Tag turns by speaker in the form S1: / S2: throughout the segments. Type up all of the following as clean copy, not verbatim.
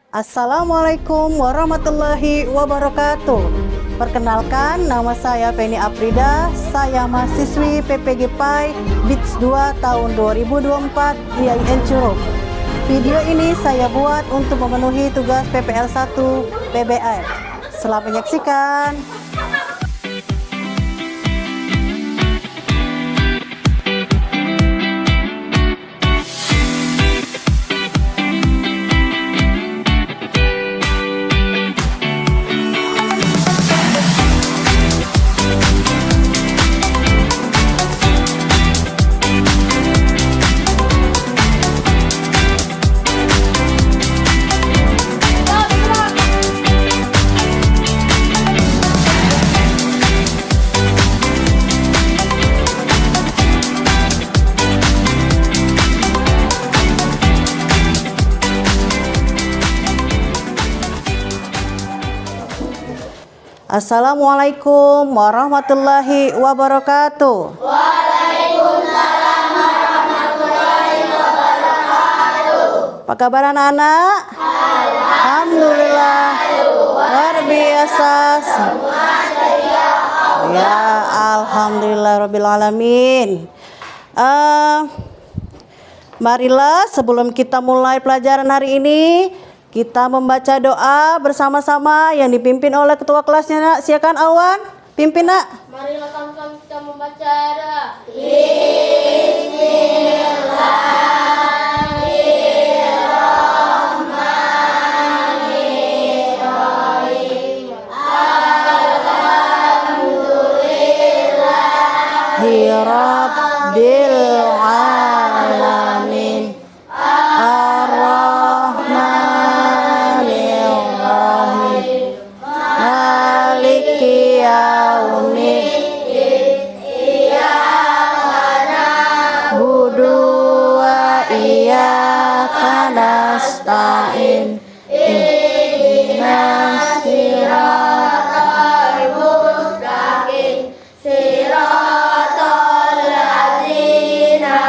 S1: Assalamualaikum warahmatullahi wabarakatuh. Perkenalkan, nama saya Penny Afrida. Saya mahasiswi PPG PAI BITS 2 tahun 2024 IAIN Curug. Video ini saya buat untuk memenuhi tugas PPL 1 PBR. Selamat menyaksikan. Assalamualaikum warahmatullahi wabarakatuh.
S2: Waalaikumsalam warahmatullahi wabarakatuh.
S1: Apa kabar anak-anak? Alhamdulillah. Luar biasa. Ya, alhamdulillah rabbil alamin. Marilah sebelum kita mulai pelajaran hari ini, kita membaca doa bersama-sama yang dipimpin oleh ketua kelasnya, nak. Silakan Awan, pimpin, nak.
S2: Marilah sama-sama kita membaca doa.
S1: Rabbil alamin Ar-Rahmanir Rahim Maliki Yaumiddin Iyyaka na'budu wa iyyaka nasta'in Ihdinas siratal mustaqim siratal ladzina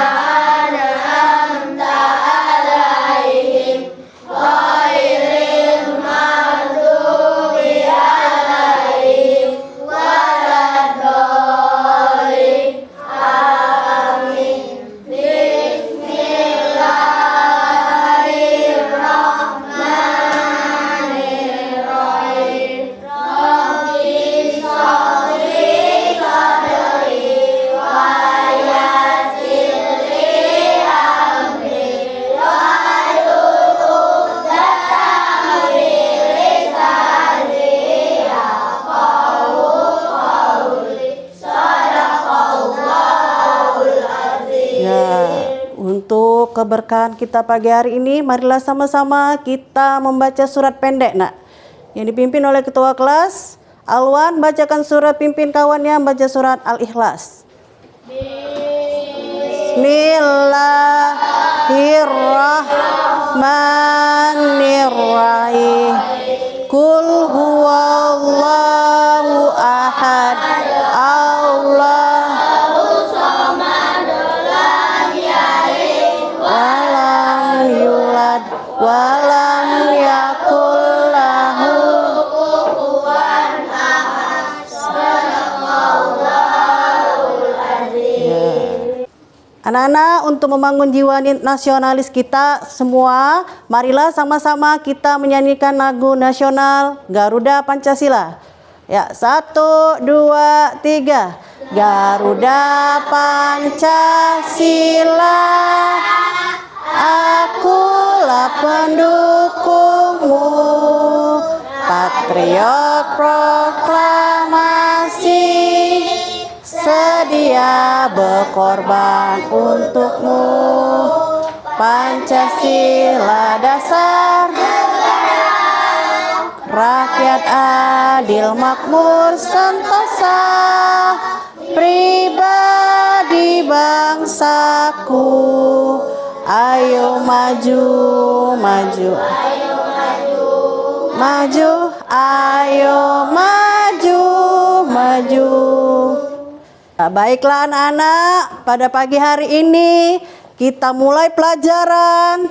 S1: an'amta 'alaihim ghairil maghdubi 'alaihim waladdallin. Amin. Bismillahirrahmanirrahim. Rabbi sholli sadri wa yassir li amri wahlul 'uqdatam min lisani yafqahu qawli. Shadaqallahul azim. Ya, untuk keberkahan kita pagi hari ini, marilah sama-sama kita membaca surat pendek, nak, yang dipimpin oleh ketua kelas. Alwan, bacakan surat, pimpin kawannya baca surat Al-Ikhlas. Bismillahirrahmanirrahim. Qul huwallahu ahad. Walam yulad walam yakul lahu kufuwan ahad. Shadaqallahul azim. Anak-anak, untuk membangun jiwa nasionalis kita semua, marilah sama-sama kita menyanyikan lagu nasional Garuda Pancasila. Ya, 1, 2, 3. Garuda Pancasila, akulah pendukungmu, patriot proklamasi, sedia berkorban untukmu. Pancasila dasar rakyat adil makmur sentosa, pribadi bangsaku. Ayo maju, maju, maju, ayo maju, maju. Baiklah anak-anak, pada pagi hari ini kita mulai pelajaran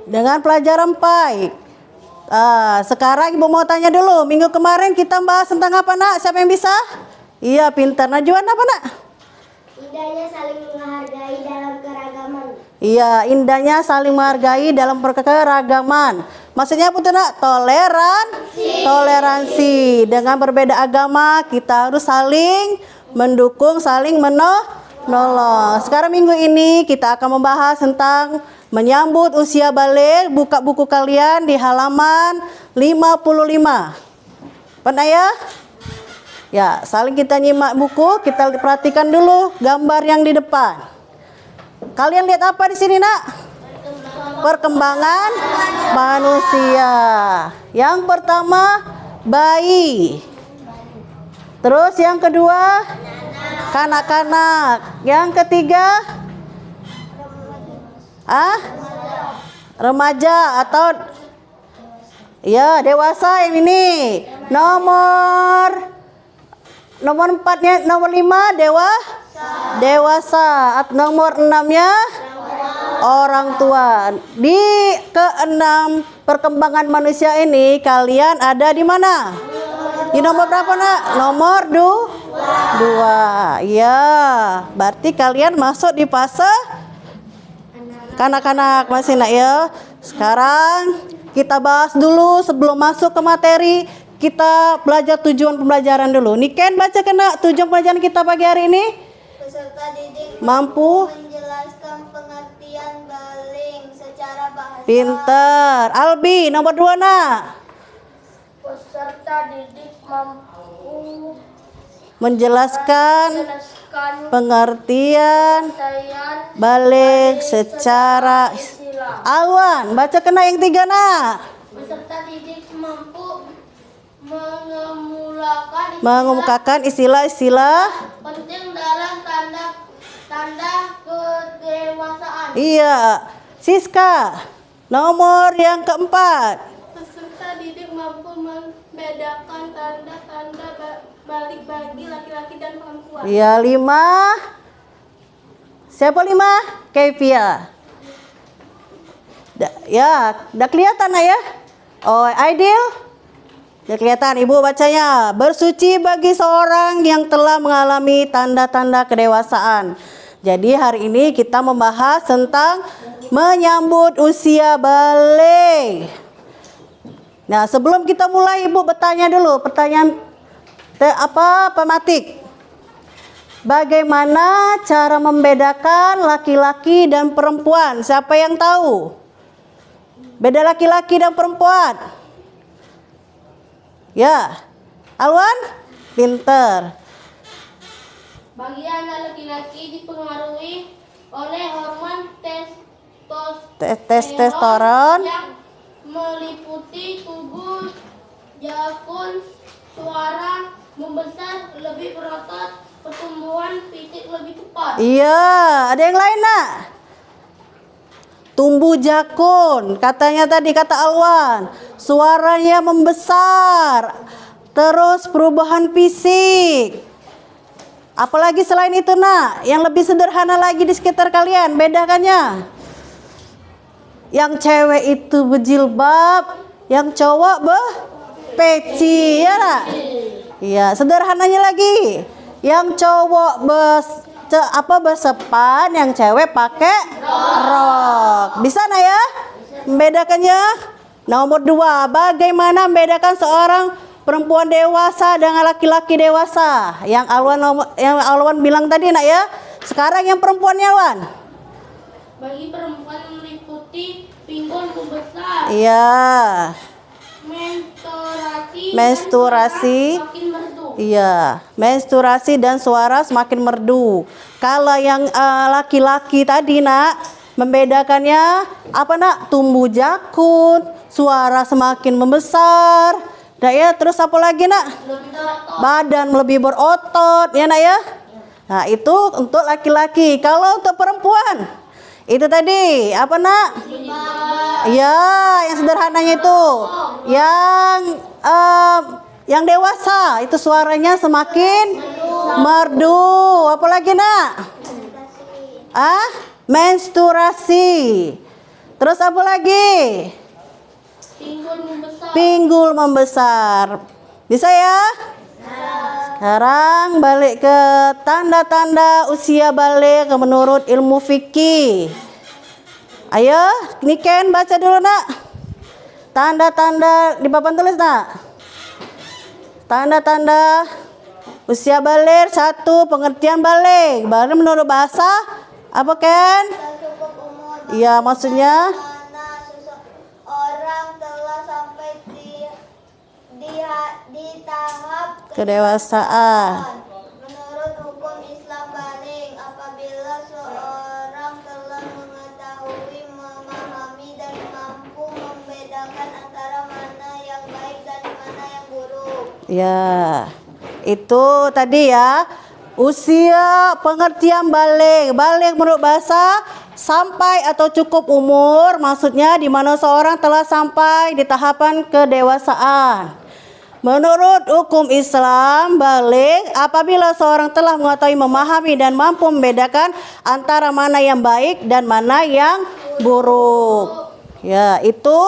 S1: dengan pelajaran PAI. Sekarang Ibu mau tanya dulu. Minggu kemarin kita bahas tentang apa, Nak? Siapa yang bisa? Iya, pintar. Najwa apa, Nak?
S2: Indahnya saling menghargai dalam keragaman.
S1: Iya, indahnya saling menghargai dalam keragaman. Maksudnya apa tuh, Nak? Toleransi. Dengan berbeda agama, kita harus saling mendukung, saling menolong. Sekarang minggu ini kita akan membahas tentang menyambut usia balik. Buka buku kalian di halaman 55. Pernah ya? Ya, saling kita nyimak buku, kita perhatikan dulu gambar yang di depan. Kalian lihat apa di sini, Nak? Perkembangan manusia. Yang pertama, bayi. Terus yang kedua, kanak-kanak. Yang ketiga, remaja atau ya dewasa. Yang ini nomor 4-nya, nomor 5 dewasa. Nomor 6-nya orang tua. Di keenam perkembangan manusia ini kalian ada di mana? Di nomor berapa, Nak? Nomor 2. Ya, berarti kalian masuk di fase kanak-kanak masih, Nak ya. Sekarang kita bahas dulu sebelum masuk ke materi. Kita belajar tujuan pembelajaran dulu. Niken baca kena tujuan pembelajaran kita pagi hari ini.
S2: Peserta didik
S1: Mampu
S2: menjelaskan pengertian baling secara bahasa.
S1: pinter. Albi nomor 2, Nak.
S2: Peserta didik mampu
S1: Menjelaskan
S2: menjelaskan
S1: pengertian
S2: pengertian
S1: balik secara
S2: istilah.
S1: Alwan baca kena yang 3, Nak.
S2: Peserta didik mampu
S1: Mengemukakan istilah-istilah.
S2: penting dalam tanda kedewasaan.
S1: Iya. Siska nomor yang keempat.
S2: Peserta didik mampu membedakan tanda-tanda balik bagi laki-laki dan perempuan.
S1: Iya, 5. Siapa 5? Kevia. Ya, udah kelihatan lah ya. Oh, Aidil. Udah kelihatan, Ibu bacanya. Bersuci bagi seorang yang telah mengalami tanda-tanda kedewasaan. Jadi hari ini kita membahas tentang menyambut usia balik. Nah, sebelum kita mulai, Ibu bertanya dulu. Pertanyaan pematik. Bagaimana cara membedakan laki-laki dan perempuan? Siapa yang tahu? Beda laki-laki dan perempuan. Ya, Alwan, pinter.
S2: Bagian laki-laki dipengaruhi oleh hormon
S1: Testosteron.
S2: yang meliputi tubuh, jakun, suara membesar, lebih berotot, pertumbuhan fisik lebih cepat.
S1: Iya, ada yang lain, Nak? Tumbuh jakun, katanya tadi kata Alwan. Suaranya membesar. Terus perubahan fisik. Apalagi selain itu, Nak? Yang lebih sederhana lagi di sekitar kalian, bedakannya. Yang cewek itu berjilbab, yang cowok peci, ya, Nak? Iya, sederhananya lagi. Yang cowok bersepan, yang cewek pakai rok. Bisa, Nak ya? Membedakannya. Nomor 2, bagaimana membedakan seorang perempuan dewasa dengan laki-laki dewasa? Yang Alwan bilang tadi, Nak ya. Sekarang yang perempuannya, Wan.
S2: Bagi perempuan meliputi pinggul membesar.
S1: Iya.
S2: Menstruasi makin merdu.
S1: Iya, menstruasi dan suara semakin merdu. Kalau yang laki-laki tadi, Nak, membedakannya apa, Nak? Tumbuh jakun, suara semakin membesar. Nah ya, terus apa lagi, Nak? Badan lebih berotot, ya, Nak ya. Nah, itu untuk laki-laki. Kalau untuk perempuan, itu tadi apa, Nak? Ya, yang sederhananya itu. Yang dewasa itu suaranya semakin merdu. Apalagi, Nak? Menstruasi. Terus apa lagi?
S2: Pinggul membesar.
S1: Pinggul membesar. Bisa ya? Sekarang balik ke tanda-tanda usia balik menurut ilmu fikih. Ayo, Niken baca dulu nak. Tanda-tanda di papan tulis nak. Tanda-tanda usia balik. 1. Pengertian balik. Balik menurut bahasa apa Ken?
S3: Cukup umur
S1: Iya, maksudnya
S3: mana seseorang telah sampai di tahap
S1: kedewasaan.
S3: Menurut hukum Islam balik apabila seorang telah mengetahui, memahami dan mampu membedakan antara mana yang baik dan mana yang buruk.
S1: Ya, itu tadi ya. Usia pengertian balik. Balik menurut bahasa sampai atau cukup umur, maksudnya di mana seorang telah sampai di tahapan kedewasaan. Menurut hukum Islam, balik apabila seorang telah mengetahui, memahami dan mampu membedakan antara mana yang baik dan mana yang buruk. Ya, itu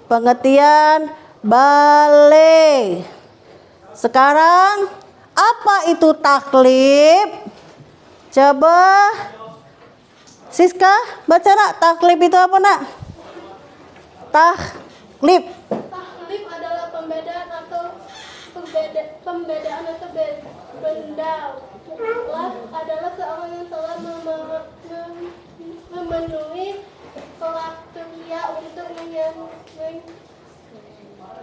S1: pengertian balik. Sekarang apa itu taklif? Coba Siska baca nak, taklif itu apa nak? Taklif.
S2: Taklif adalah pembedaan atau benda. Laf adalah seorang yang telah memenuhi kriteria untuk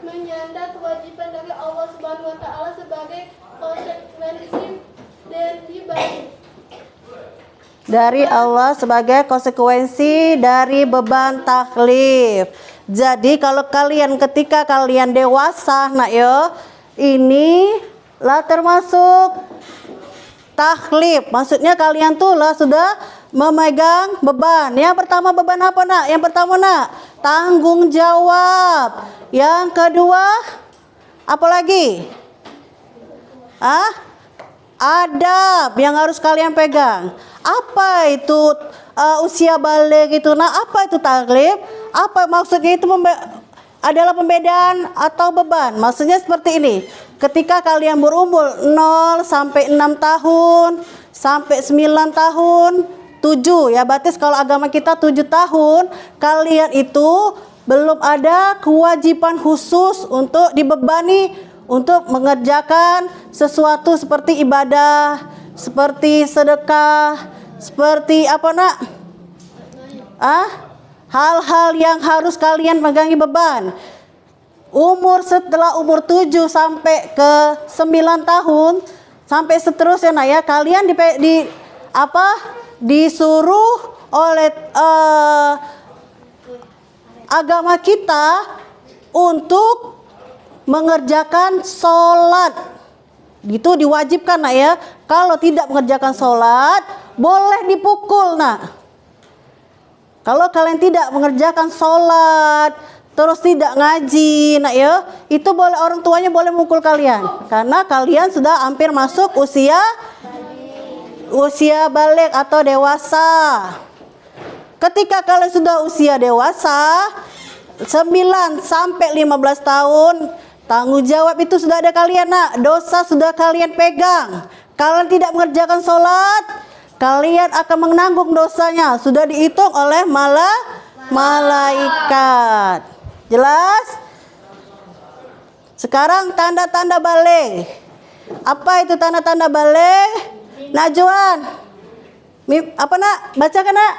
S2: menyandang kewajiban dari Allah Subhanahu wa taala sebagai konsekuensi
S1: Dari Allah sebagai konsekuensi dari beban taklif. Jadi kalau ketika kalian dewasa nak yo, ini lah termasuk taklif. Maksudnya kalian tuh lah sudah memegang beban. Yang pertama beban apa nak? Yang pertama nak, tanggung jawab. Yang kedua apa lagi? Adab yang harus kalian pegang. Apa itu usia balik itu? Nah, apa itu taklif? Apa maksudnya itu? Adalah pembedaan atau beban. Maksudnya seperti ini. Ketika kalian berumur 0 sampai 6 tahun, sampai 9 tahun, 7 ya, berarti kalau agama kita 7 tahun, kalian itu belum ada kewajiban khusus untuk dibebani untuk mengerjakan sesuatu seperti ibadah, seperti sedekah, seperti apa nak? Hal-hal yang harus kalian pegangi beban. Setelah umur 7 sampai ke 9 tahun sampai seterusnya nak ya, kalian disuruh oleh agama kita untuk mengerjakan sholat. Itu diwajibkan nak ya. Kalau tidak mengerjakan sholat, boleh dipukul nak. Kalau kalian tidak mengerjakan sholat, terus tidak ngaji nak ya, itu boleh, orang tuanya boleh mukul kalian. Karena kalian sudah hampir masuk usia balik atau dewasa. Ketika kalian sudah usia dewasa 9 sampai 15 tahun, tanggung jawab itu sudah ada kalian nak. Dosa sudah kalian pegang. Kalian tidak mengerjakan sholat, kalian akan menanggung dosanya. Sudah dihitung oleh malaikat. Jelas? Sekarang tanda-tanda balik. Apa itu tanda-tanda balik? Najwan. Apa nak? Bacakan nak.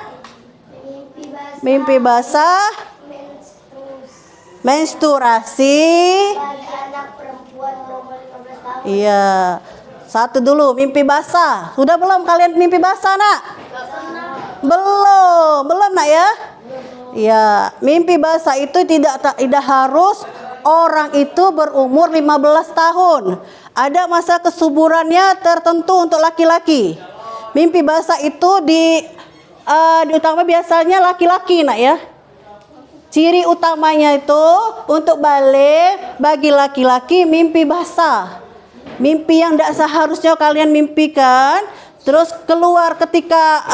S1: Mimpi basah. Menstruasi.
S3: Bagi anak perempuan berumur 15 tahun.
S1: Iya. Satu dulu, mimpi basah. Sudah belum kalian mimpi basah nak? Belum nak ya? Iya, mimpi basah itu tidak harus orang itu berumur 15 tahun. Ada masa kesuburannya tertentu untuk laki-laki. Mimpi basah itu diutama biasanya laki-laki nak ya. Ciri utamanya itu untuk balik bagi laki-laki mimpi basah. Mimpi yang tidak seharusnya kalian mimpikan, terus keluar ketika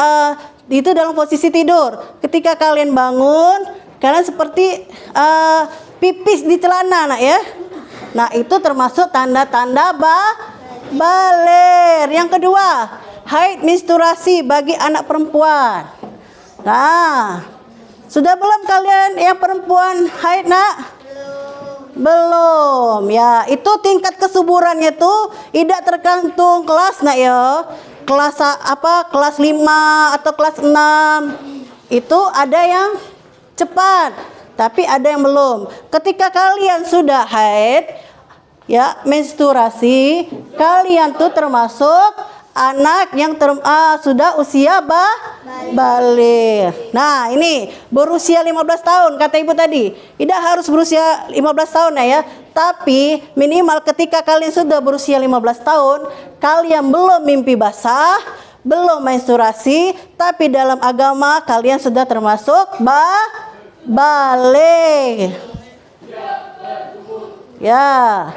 S1: itu dalam posisi tidur. Ketika kalian bangun, kalian seperti pipis di celana nak ya. Nah itu termasuk tanda-tanda balir. Yang kedua, haid menstruasi bagi anak perempuan. Nah, sudah belum kalian yang perempuan haid nak? Belum. Ya, itu tingkat kesuburannya tuh tidak tergantung kelas nak ya. Kelas apa? Kelas 5 atau kelas 6. Itu ada yang cepat, tapi ada yang belum. Ketika kalian sudah haid, ya menstruasi, kalian tuh termasuk anak yang sudah usia baligh. Nah, ini berusia 15 tahun kata ibu tadi. Tidak harus berusia 15 tahun ya, tapi minimal ketika kalian sudah berusia 15 tahun, kalian belum mimpi basah, belum menstruasi, tapi dalam agama kalian sudah termasuk baligh. Ya.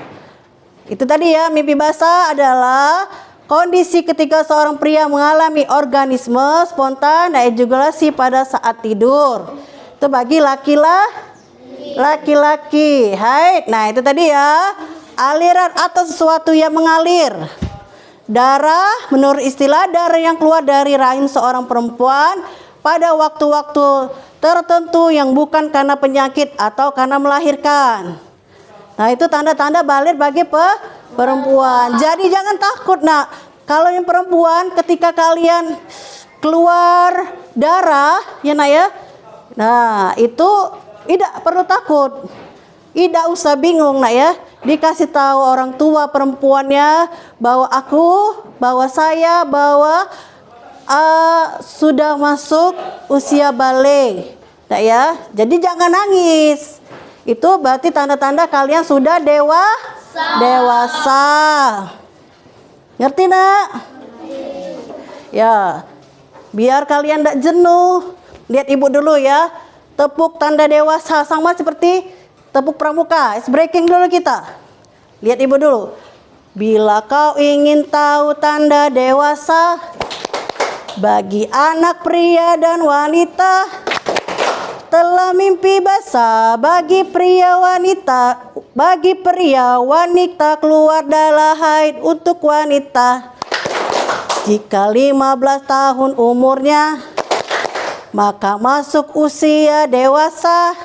S1: Itu tadi ya, mimpi basah adalah kondisi ketika seorang pria mengalami organisme spontan ejakulasi pada saat tidur. Itu bagi laki-laki haid. Nah, itu tadi ya, aliran atau sesuatu yang mengalir. Darah, menurut istilah darah yang keluar dari rahim seorang perempuan pada waktu-waktu tertentu yang bukan karena penyakit atau karena melahirkan. Nah, itu tanda-tanda baligh bagi perempuan. Jadi jangan takut nak. Kalau yang perempuan ketika kalian keluar darah ya nak ya. Nah, itu tidak perlu takut. Tidak usah bingung nak ya. Dikasih tahu orang tua perempuannya bahwa saya sudah masuk usia baligh. Nah ya. Jadi jangan nangis. Itu berarti tanda-tanda kalian sudah dewasa. Ngerti nak? Ya. Biar kalian tidak jenuh, lihat ibu dulu ya. Tepuk tanda dewasa sama seperti tepuk pramuka. It's breaking dulu kita. Lihat ibu dulu. Bila kau ingin tahu tanda dewasa bagi anak pria dan wanita, telah mimpi basah bagi pria wanita keluar darah haid untuk wanita. Jika 15 tahun umurnya, maka masuk usia dewasa.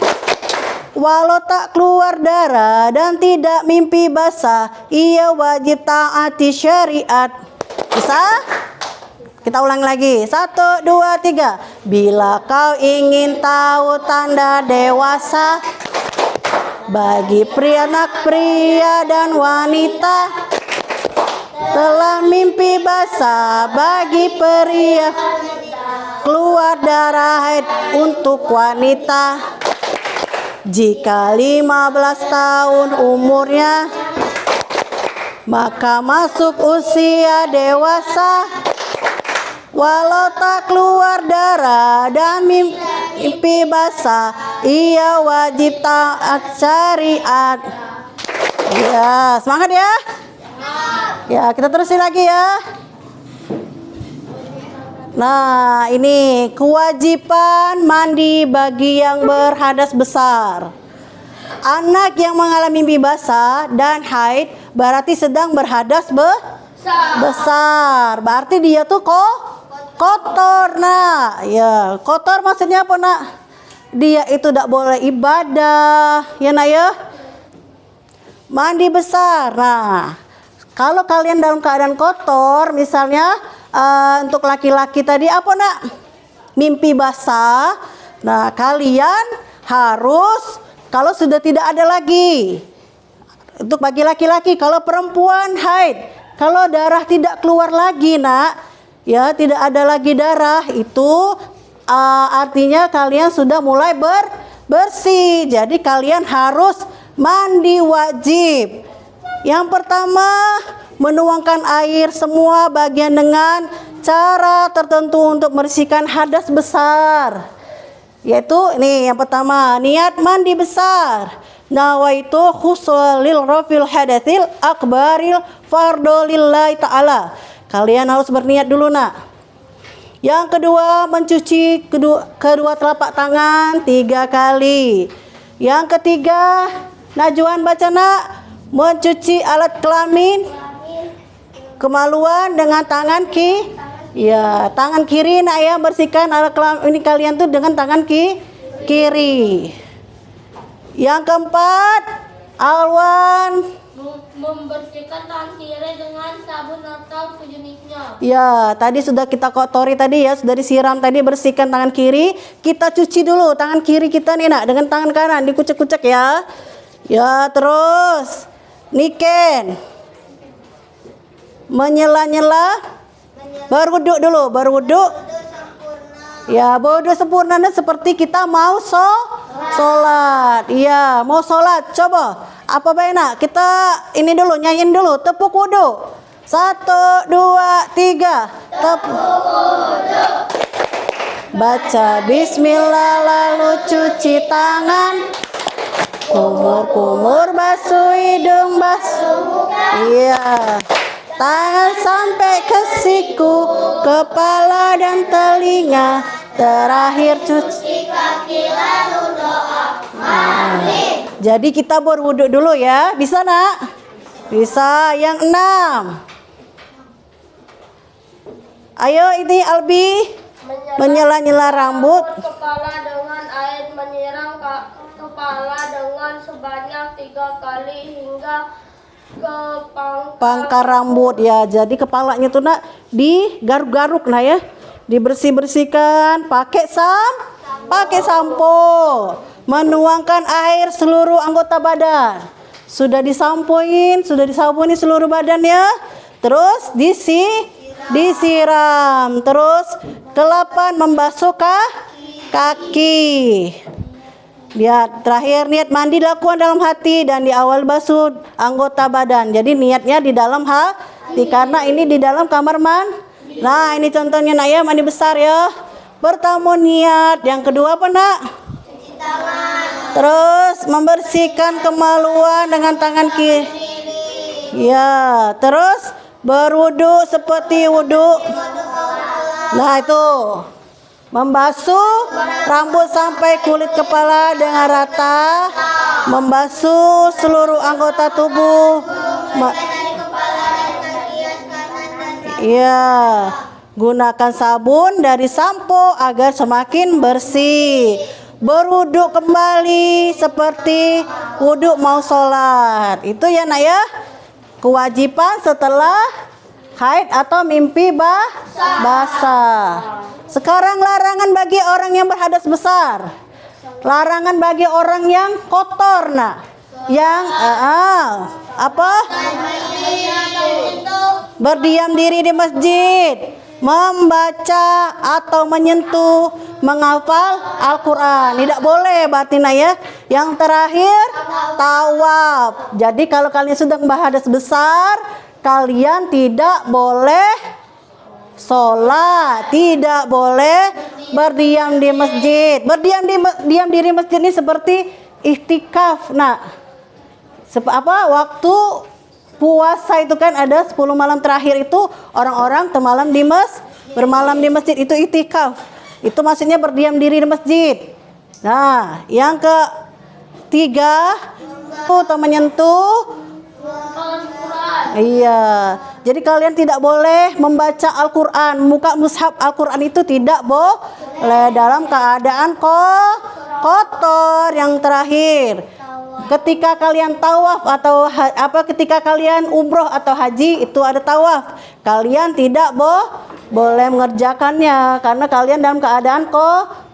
S1: Walau tak keluar darah dan tidak mimpi basah, ia wajib taati syariat. Bisa? Kita ulang lagi. 1, 2, 3. Bila kau ingin tahu tanda dewasa bagi anak pria dan wanita, telah mimpi basah bagi pria keluar darah haid untuk wanita. Jika 15 tahun umurnya, maka masuk usia dewasa. Walau tak keluar darah dan mimpi basah, ia wajib taat syariat. Ya, semangat ya. Ya, kita terusin lagi ya. Nah, ini kewajiban mandi bagi yang berhadas besar. Anak yang mengalami mimpi basah dan haid berarti sedang berhadas besar. Berarti dia tuh kotor nak. Ya, kotor maksudnya apa nak? Dia itu tidak boleh ibadah, ya nak ya. Mandi besar. Nah, kalau kalian dalam keadaan kotor, misalnya untuk laki-laki tadi apa nak? Mimpi basah. Nah, kalian harus, kalau sudah tidak ada lagi, untuk bagi laki-laki, kalau perempuan haid, kalau darah tidak keluar lagi nak, ya tidak ada lagi darah, itu artinya kalian sudah mulai bersih. Jadi kalian harus mandi wajib. Yang pertama, menuangkan air semua bagian dengan cara tertentu untuk membersihkan hadas besar. Yaitu ini yang pertama, niat mandi besar. Nawaitu khusulil rafil hadatsil akbaril fardolillahi ta'ala. Kalian harus berniat dulu nak. Yang kedua, mencuci kedua telapak tangan 3 kali. Yang ketiga, Najwan baca nak, mencuci alat kelamin kemaluan dengan tangan ya, tangan kiri nak ya, bersihkan alat kelamin ini kalian tuh dengan tangan kiri. Yang keempat, Alwan
S2: Membersihkan tangan kiri dengan sabun atau sejenisnya.
S1: ya, tadi sudah kita kotori tadi ya, sudah disiram tadi, bersihkan tangan kiri. Kita cuci dulu tangan kiri kita nih nak, dengan tangan kanan dikucek-kucek ya. Ya, terus Niken menyela-nyela, berwuduk dulu, berwuduk. Ya, berwuduk sempurna seperti kita mau sholat. Iya, mau sholat. Coba apa baik nak? Kita ini dulu, nyanyiin dulu, tepuk wudhu. 1, 2, 3, tepuk wudhu. Baca bismillah lalu cuci tangan. Kumur-kumur basuh hidung, basuh muka. Iya. Tangan sampai ke siku, kepala dan telinga. Terakhir cuci kaki lalu doa. Amin. Jadi kita berwudu dulu ya. Bisa nak? Bisa. Yang 6. Ayo ini Albi. Menyela-nyela rambut.
S2: Kepala dengan air, menyiram kepala dengan sebanyak 3 kali hingga ke
S1: pangkal rambut ya. Jadi kepalanya tuh nak digaruk-garuk nah ya. Dibersih-bersihkan pakai sampo. Menuangkan air seluruh anggota badan. Sudah disampoin, sudah disabuni seluruh badan ya. Terus disiram. Terus ke-8 membasuh kaki. Lihat, terakhir niat mandi lakukan dalam hati dan di awal basuh anggota badan. Jadi niatnya di dalam hati karena ini di dalam kamar mandi. Nah, ini contohnya nak ya, mandi besar ya. Pertama niat, yang kedua apa nak? Cuci tangan. Terus membersihkan kemaluan dengan tangan kiri. Ya, terus berwudu seperti wudu. Nah, itu. Membasuh rambut sampai kulit kepala dengan rata. Membasuh seluruh anggota tubuh. Ya, gunakan sabun dari sampo agar semakin bersih. Berwudu kembali seperti wudu mau sholat. Itu ya nak ya, kewajiban setelah haid atau mimpi basah. Sekarang larangan bagi orang yang berhadas besar. Larangan bagi orang yang kotor nak. Yang apa? Berdiam diri di masjid, membaca atau menyentuh, menghafal Al-Quran. Tidak boleh batinah ya. Yang terakhir, tawaf. Jadi kalau kalian sudah berhadas besar, kalian tidak boleh sholat, tidak boleh berdiam di masjid. Berdiam diri masjid ini seperti iktikaf. Nah, waktu puasa itu kan ada 10 malam terakhir itu orang-orang bermalam di masjid, itu iktikaf. Itu maksudnya berdiam diri di masjid. Nah, yang ketiga atau menyentuh. Iya. Jadi kalian tidak boleh membaca Al-Quran, buka mushaf Al-Quran itu tidak boleh dalam keadaan kotor. Yang terakhir, ketika kalian tawaf atau ketika kalian umroh atau haji itu ada tawaf, kalian tidak boleh mengerjakannya karena kalian dalam keadaan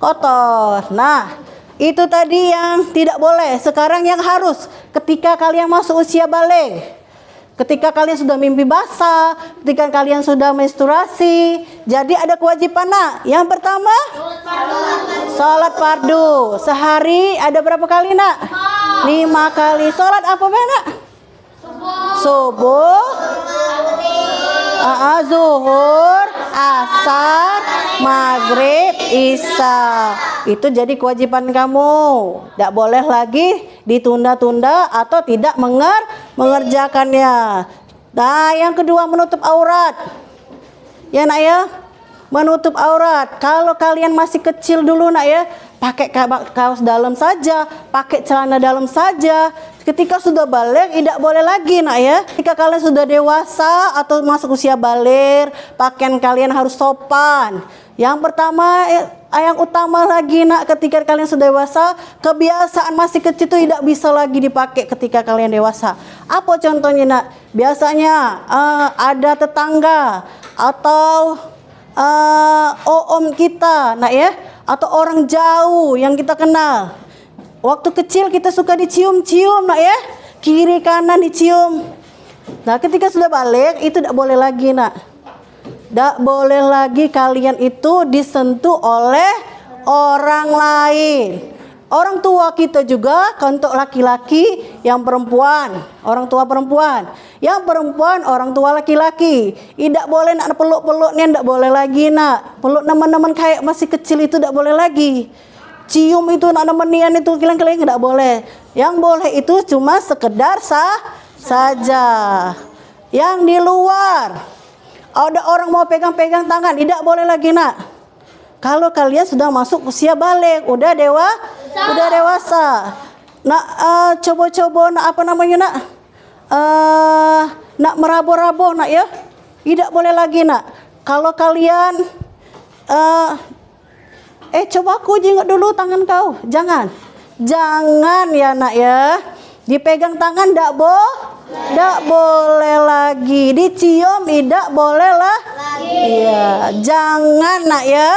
S1: kotor. Nah, itu tadi yang tidak boleh. Sekarang yang harus, ketika kalian masuk usia balik, ketika kalian sudah mimpi basah, ketika kalian sudah menstruasi, jadi ada kewajiban nak. Yang pertama, sholat fardu. Sehari ada berapa kali nak? 5 kali. Sholat apa nak? Subuh, zuhur, asar, maghrib, isya. Itu jadi kewajiban kamu. Tidak boleh lagi ditunda-tunda atau tidak mengerjakannya. Nah, yang kedua menutup aurat. Ya nak ya, menutup aurat. Kalau kalian masih kecil dulu nak ya, pakai kaos dalam saja, pakai celana dalam saja. Ketika sudah balik tidak boleh lagi nak ya. Ketika kalian sudah dewasa atau masuk usia balik, pakaian kalian harus sopan. Yang pertama, yang utama lagi nak, ketika kalian sudah dewasa, kebiasaan masih kecil itu tidak bisa lagi dipakai ketika kalian dewasa. Apa contohnya nak? Biasanya ada tetangga atau om kita nak ya, atau orang jauh yang kita kenal. Waktu kecil kita suka dicium-cium nak ya, kiri kanan dicium. Nah ketika sudah balik itu tidak boleh lagi nak. Tidak boleh lagi kalian itu disentuh oleh orang lain. Orang tua kita juga, untuk laki-laki yang perempuan, orang tua perempuan. Yang perempuan, orang tua laki-laki. Tidak boleh nak peluk-peluknya, tidak boleh lagi nak. Peluk teman-teman kayak masih kecil itu tidak boleh lagi. Cium itu nak nemenian itu kilang-kilang tidak boleh. Yang boleh itu cuma sekedar saja. Yang di luar, ada orang mau pegang-pegang tangan, tidak boleh lagi nak. Kalau kalian sudah masuk usia balik, udah dewasa. Nak coba-coba nak apa namanya nak? Nak meraba-raba nak ya. Tidak boleh lagi nak. Kalau kalian coba aku jenguk dulu tangan kau. Jangan ya nak ya. Dipegang tangan tidak boleh lagi. Dicium tidak boleh lah. Iya, jangan nak ya.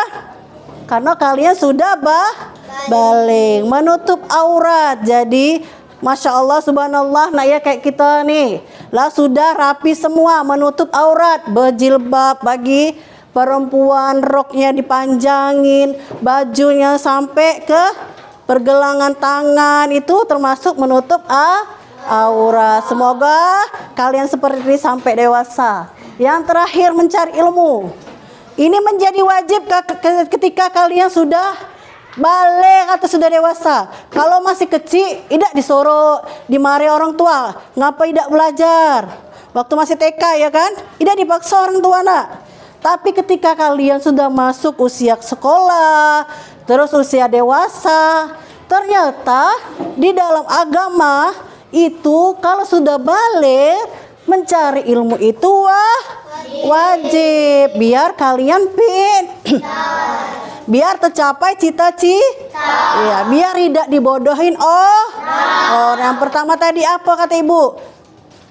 S1: Karena kalian sudah balik. Menutup aurat. Jadi Masya Allah subhanallah nak ya, kayak kita nih lah sudah rapi semua, menutup aurat, berjilbab. Bagi perempuan roknya dipanjangin, bajunya sampai ke pergelangan tangan, itu termasuk menutup aurat. Semoga kalian seperti ini sampai dewasa. Yang terakhir, mencari ilmu. Ini menjadi wajib ketika kalian sudah balik atau sudah dewasa. Kalau masih kecil tidak disuruh dimarahi orang tua. Ngapa tidak belajar? Waktu masih TK ya kan? Tidak dipaksa orang tua nak. Tapi ketika kalian sudah masuk usia sekolah, terus usia dewasa, ternyata di dalam agama itu kalau sudah balik, mencari ilmu itu wajib. Biar kalian biar tercapai cita-cita. Ya, biar tidak dibodohin orang. Yang pertama tadi apa kata ibu?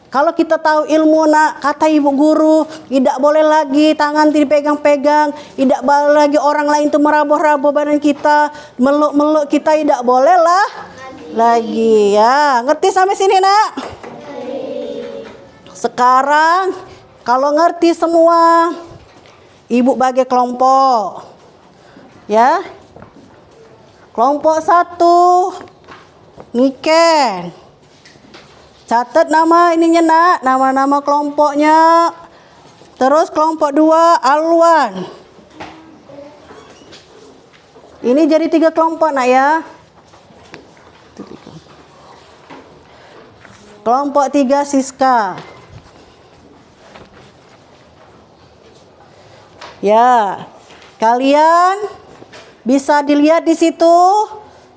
S1: Kalau kita tahu ilmu nak, kata ibu guru, tidak boleh lagi tangan dipegang-pegang, tidak boleh lagi orang lain itu meraba-raba badan kita, meluk-meluk kita, tidak boleh lah lagi ya. Ngerti sampai sini nak? Sekarang kalau ngerti semua, ibu bagi kelompok ya. Kelompok 1 Niken. Catat nama ininya nak, nama-nama kelompoknya. Terus kelompok 2 Alwan. Ini jadi 3 kelompok nak ya. Kelompok 3 Siska. Ya, kalian bisa dilihat di situ.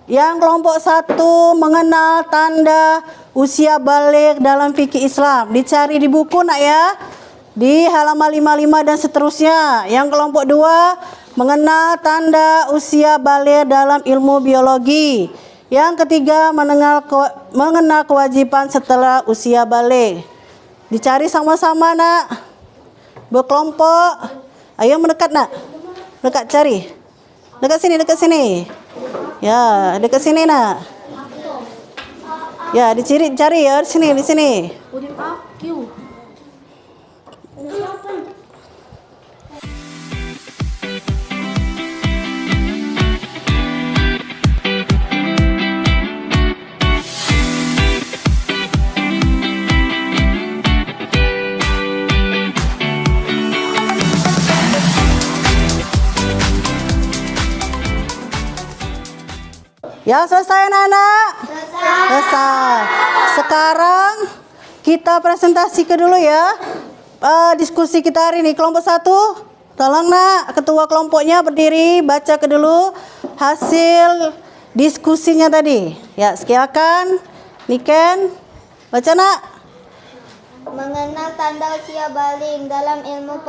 S1: Yang kelompok 1 mengenal tanda usia balik dalam fikih Islam. Dicari di buku nak ya. Di halaman 55 dan seterusnya. Yang kelompok 2 mengenal tanda usia balik dalam ilmu biologi. Yang ketiga mengenal kewajiban setelah usia balik. Dicari sama-sama nak. Berkelompok. Ayo mendekat nak. Dekat cari. Dekat sini. Ya, dekat sini nak. Ya, dicari ya, di sini. Ya, selesai anak-anak? Selesai. Sekarang kita presentasi ke dulu ya. Diskusi kita hari ini. Kelompok 1 Tolong nak, ketua kelompoknya berdiri, baca ke dulu hasil diskusinya tadi. Ya, silakan. Niken, baca nak.
S3: Mengenal tanda usia baling dalam ilmu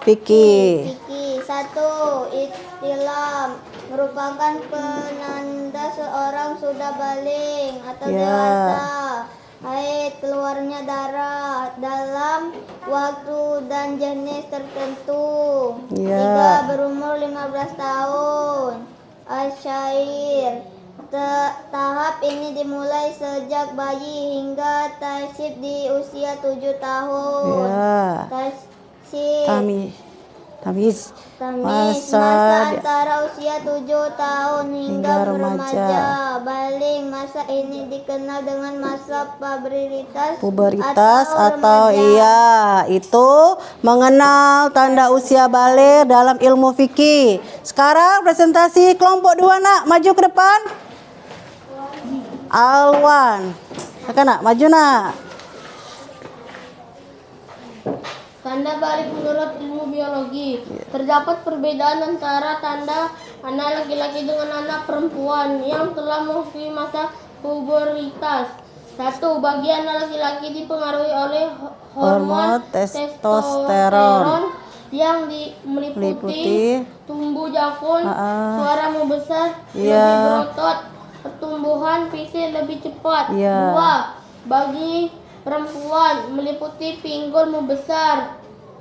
S1: Fikih.
S3: fikih. 1. Ihtilam merupakan penanda seorang sudah baling atau
S1: Ya.
S3: dewasa. Haid, keluarnya darah dalam waktu dan jenis tertentu.
S1: Ya.
S3: 3. Berumur 15 tahun. Asyair. Tahap ini dimulai sejak bayi hingga tasyib di usia 7 tahun.
S1: Ya.
S3: Tasyib
S1: Tamis.
S3: masa antara usia 7 tahun hingga
S1: hingga remaja.
S3: remaja. Baling, masa ini dikenal dengan masa
S1: Puberitas atau
S3: remaja.
S1: iya, itu mengenal tanda usia balik dalam ilmu fikih. Sekarang presentasi kelompok 2 nak, maju ke depan. Alwan. Kakak nak, maju nak.
S2: Tanda balik menurut ilmu biologi. Terdapat perbedaan antara tanda anak laki-laki dengan anak perempuan yang telah memasuki masa puberitas. 1. Bagi anak laki-laki dipengaruhi oleh hormon testosteron yang meliputi tumbuh jakun, suara membesar, lebih berotot, pertumbuhan fisik lebih cepat. 2. Bagi perempuan meliputi pinggul membesar,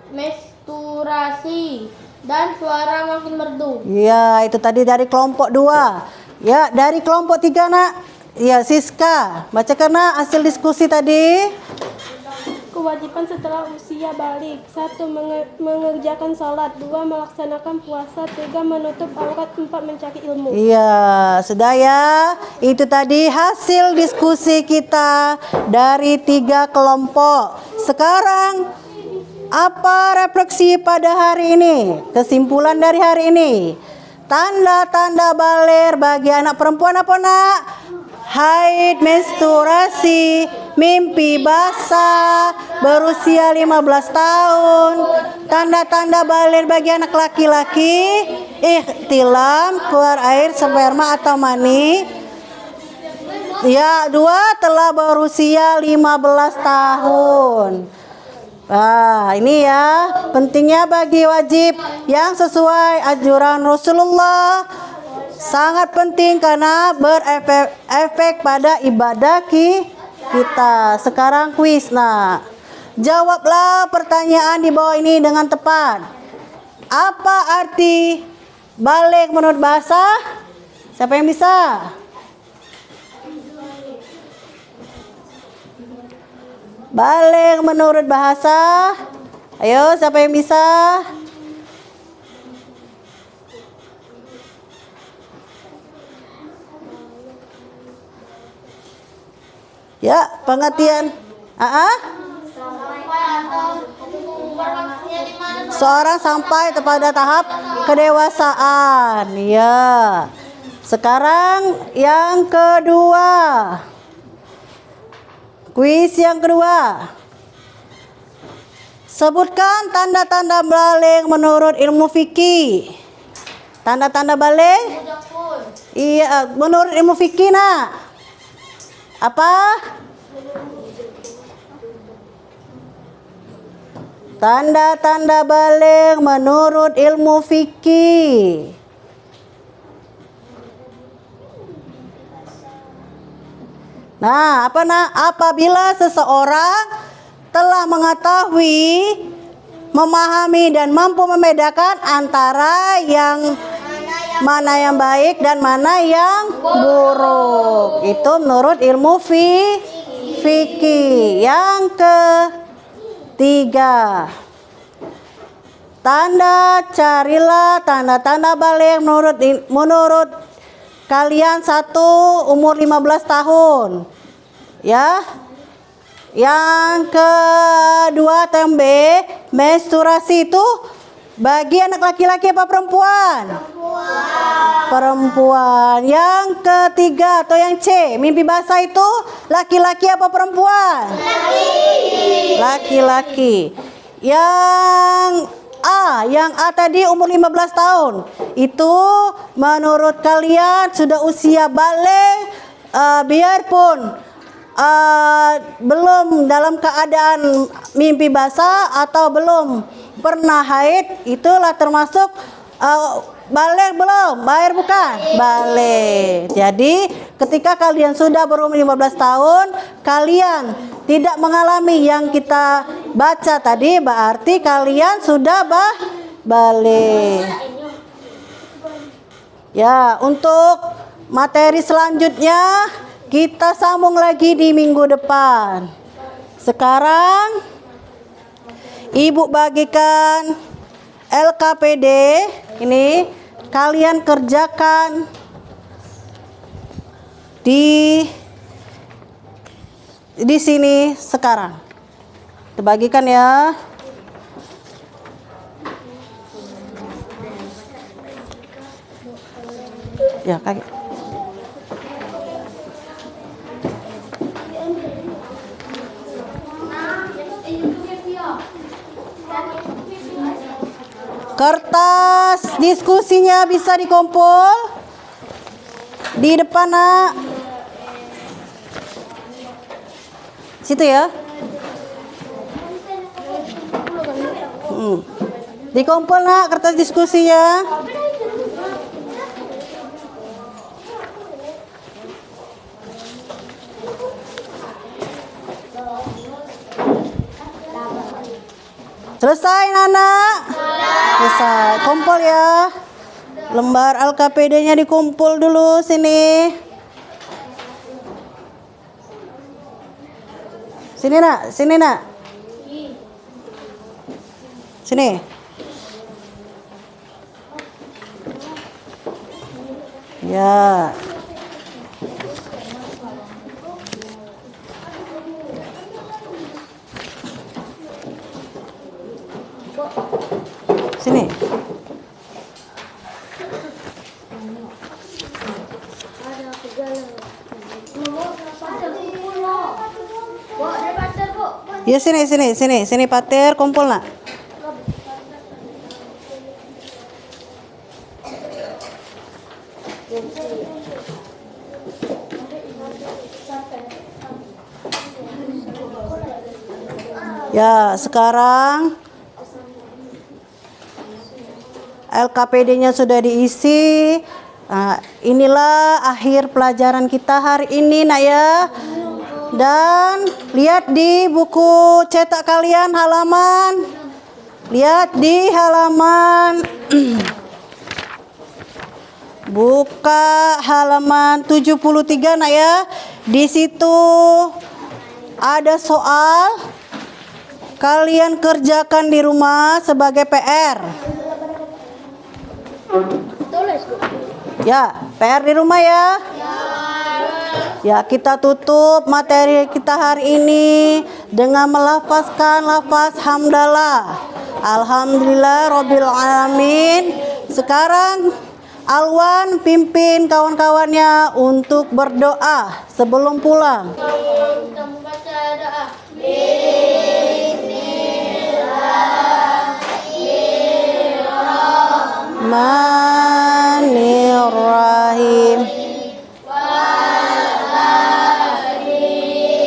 S2: menstruasi, dan suara makin merdu.
S1: Ya, itu tadi dari kelompok 2. Ya, dari kelompok 3 nak. Ya, Siska, bacakan nak hasil diskusi tadi.
S4: Kewajiban setelah usia balik. 1. Mengerjakan sholat. 2. Melaksanakan puasa. 3. Menutup aurat. 4. Mencari ilmu.
S1: Iya, sudah ya. Itu tadi hasil diskusi kita dari 3 kelompok. Sekarang apa refleksi pada hari ini? Kesimpulan dari hari ini. Tanda-tanda balir bagi anak perempuan apa nak? Haid, menstruasi, mimpi basah, berusia 15 tahun. Tanda-tanda balir bagi anak laki-laki, ihtilam, keluar air sperma atau mani. Ya, 2 telah berusia 15 tahun. Nah, ini ya pentingnya bagi wajib yang sesuai anjuran Rasulullah. Sangat penting karena berefek pada ibadah kita. Sekarang kuis. Nah, jawablah pertanyaan di bawah ini dengan tepat. Apa arti balik menurut bahasa? Siapa yang bisa? Balik menurut bahasa. Ayo, siapa yang bisa? Ya, pengertian. Seorang sampai kepada tahap kedewasaan. Ya. Sekarang yang kedua. Kuis yang kedua. Sebutkan tanda-tanda balik menurut ilmu fikih. Tanda-tanda balik? Iya, menurut ilmu fikih nak. Apa? Tanda-tanda balik menurut ilmu fikih. Nah, apa nak? Apabila seseorang telah mengetahui, memahami dan mampu membedakan antara yang mana yang baik dan mana yang buruk. Itu menurut ilmu fikih. Yang ketiga. Carilah tanda-tanda balik menurut kalian. 1. Umur 15 tahun. Ya. Yang kedua, TMB, menstruasi itu bagi anak laki-laki apa perempuan? Perempuan. Yang ketiga atau yang C, mimpi basah itu laki-laki apa perempuan? Laki-laki. Yang A, yang A tadi umur 15 tahun. Itu menurut kalian sudah usia balik, biarpun belum dalam keadaan mimpi basah atau belum pernah haid, itulah termasuk balik belum? Bayar bukan? Balik. Jadi ketika kalian sudah berumur 15 tahun, kalian tidak mengalami yang kita baca tadi, berarti kalian sudah balik. Ya, untuk materi selanjutnya kita sambung lagi di minggu depan. Sekarang Ibu bagikan LKPD ini, kalian kerjakan di sini sekarang. Dibagikan ya. Ya, kaki. Kertas diskusinya bisa dikumpul di depan, Nak. Situ ya. Dikumpul, Nak, kertas diskusinya. Selesai, Nana? Selesai. Kumpul ya. Lembar LKPD-nya dikumpul dulu sini. Sini, Nak. Sini, Nak. Sini. Ya. Sini. Ya, sini Patir, kumpul, Nak. Ya, sekarang LKPD-nya sudah diisi. Nah, inilah akhir pelajaran kita hari ini, Nak ya. Dan lihat di buku cetak kalian halaman. Lihat di halaman buka halaman 73, Nak ya. Di situ ada soal. Kalian kerjakan di rumah sebagai PR. Ya, PR di rumah ya. Ya, kita tutup materi kita hari ini dengan melafazkan lafaz hamdalah. Alhamdulillah Rabbil Alamin. Sekarang Alwan pimpin kawan-kawannya untuk berdoa sebelum pulang.
S2: Kita membaca doa.
S1: Bismillahirrahmanirrahim.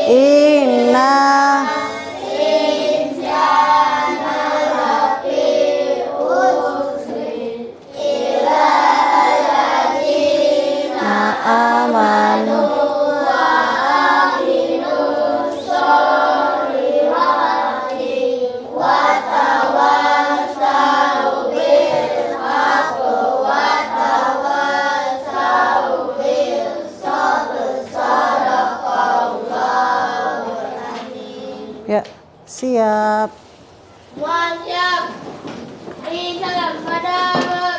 S1: Inna amanu ya, siap.
S2: Siap. Beri salam pada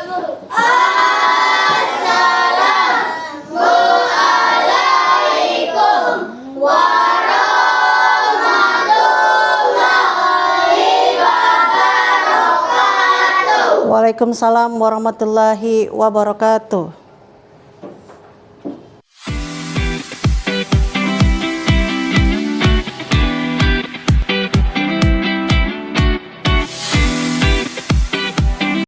S2: guru. Assalamualaikum warahmatullahi wabarakatuh.
S1: Waalaikumsalam warahmatullahi wabarakatuh.